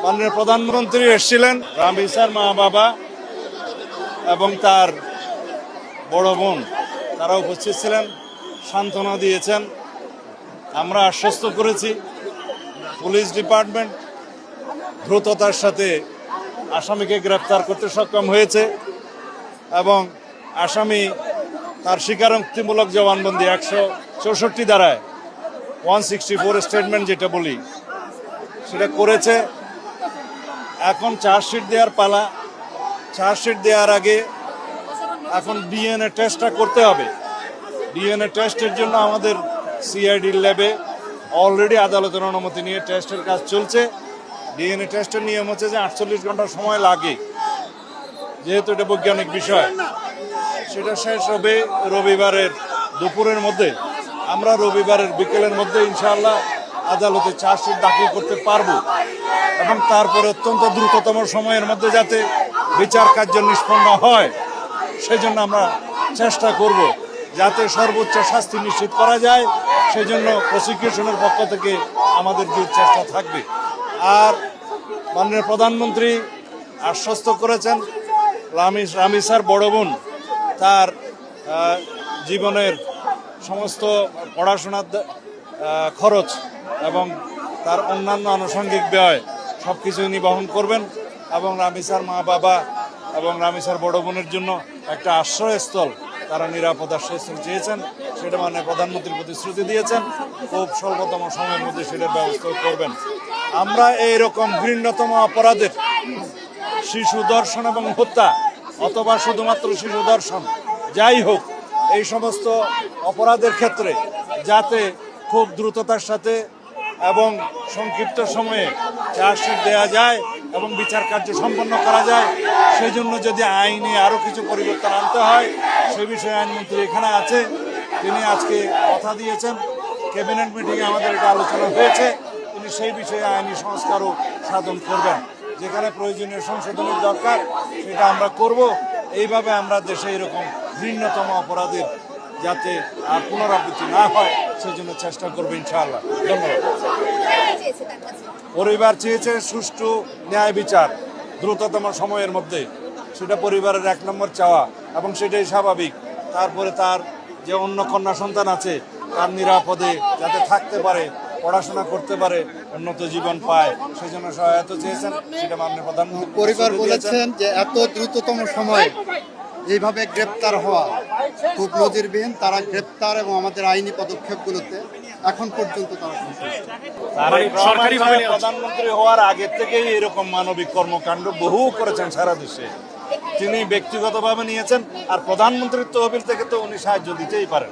মাননীয় প্রধানমন্ত্রী এসেছিলেন, রামিসার মা বাবা এবং তার বড় বোন তারা উপস্থিত ছিলেন, সান্ত্বনা দিয়েছেন। আমরা আশ্বস্ত করেছি পুলিশ ডিপার্টমেন্ট দ্রুততার সাথে আসামিকে গ্রেপ্তার করতে সক্ষম হয়েছে এবং আসামি তার স্বীকারোক্তিমূলক জবানবন্দি 164 ধারায় 164 স্টেটমেন্ট যেটা বলি সেটা করেছে। এখন চার্জশিট দেওয়ার পালা। চার্জশিট দেওয়ার আগে এখন ডিএনএ টেস্টটা করতে হবে। ডিএনএ টেস্টের জন্য আমাদের সিআইডির ল্যাবে অলরেডি আদালতের অনুমতি নিয়ে টেস্টের কাজ চলছে। ডিএনএ টেস্টের নিয়ম হচ্ছে যে 48 ঘন্টা সময় লাগে, যেহেতু এটা বৈজ্ঞানিক বিষয়। সেটা শেষ হবে রবিবারের দুপুরের মধ্যে। আমরা রবিবারের বিকেলের মধ্যে ইনশাআল্লাহ আদালতে চার্জশিট দাখিল করতে পারবো এবং তারপরে অত্যন্ত দ্রুততম সময়ের মধ্যে যাতে বিচার কার্য নিষ্পন্ন হয় সেজন্য আমরা চেষ্টা করব, যাতে সর্বোচ্চ শাস্তি নিশ্চিত করা যায়। সেজন্য প্রসিকিউশনের পক্ষ থেকে আমাদের যে চেষ্টা থাকবে। আর মাননীয় প্রধানমন্ত্রী আশ্বস্ত করেছেন রামিসার বড় বোন তার জীবনের সমস্ত পড়াশোনার খরচ এবং তার অন্যান্য আনুষঙ্গিক ব্যয় সব কিছু উনি বহন করবেন এবং রামিসার মা বাবা এবং রামিসার বড় বোনের জন্য একটা আশ্রয়স্থল, তারা নিরাপদ আশ্রয়স্থল চেয়েছেন, সেটা মাননীয় প্রধানমন্ত্রীর প্রতিশ্রুতি দিয়েছেন। খুব স্বল্পতম সময়ের মধ্যে সেটার ব্যবস্থা করবেন। আমরা এইরকম ঘৃণ্যতম অপরাধের শিশু ধর্ষণ এবং হত্যা অথবা শুধুমাত্র শিশু ধর্ষণ যাই হোক, এই সমস্ত অপরাধের ক্ষেত্রে যাতে খুব দ্রুততার সাথে এবং সংক্ষিপ্ত সময়ে চার্জশিট দেওয়া যায় এবং বিচার কার্য সম্পন্ন করা যায়, সেই জন্য যদি আইনে আরও কিছু পরিবর্তন আনতে হয় সে বিষয়ে আইনমন্ত্রী এখানে আছে, তিনি আজকে কথা দিয়েছেন। ক্যাবিনেট মিটিংয়ে আমাদের এটা আলোচনা হয়েছে, তিনি সেই বিষয়ে আইনি সংস্কারও সাধন করবেন। যেখানে প্রয়োজনীয় সংশোধনের দরকার সেটা আমরা করব। এইভাবে আমরা দেশে এরকম ঘৃণ্যতম অপরাধের যাতে আর পুনরাবৃত্তি না হয় সেই জন্য চেষ্টা করবো ইনশাআল্লাহ। ধন্যবাদ। পরিবার চেয়েছে সুষ্ঠু ন্যায় বিচার দ্রুততম সময়ের মধ্যে, সেটা পরিবারের 1 নম্বর চাওয়া এবং সেটাই স্বাভাবিক। তারপরে তার যে অন্য কন্যা সন্তান আছে তার নিরাপদে যাতে থাকতে পারে, পড়াশোনা করতে পারে, উন্নত জীবন পায়, সেই জন্য সহায়তা চেয়েছেন। সেটা মাননীয় প্রধানমন্ত্রী পরিবার বলেছেন যে এত দ্রুততম সময়ে এইভাবে গ্রেপ্তার হওয়া খুব নজিরবিহীন। তারা গ্রেপ্তার এবং আমাদের আইনি পদক্ষেপগুলোতে এখন পর্যন্ত তারা প্রধানমন্ত্রী হওয়ার আগে থেকেই এরকম মানবিক কর্মকাণ্ড বহু করেছেন সারা দেশে। তিনি ব্যক্তিগতভাবে নিয়েছেন, আর প্রধানমন্ত্রীর তহবিল থেকে তো উনি সাহায্য দিতেই পারেন।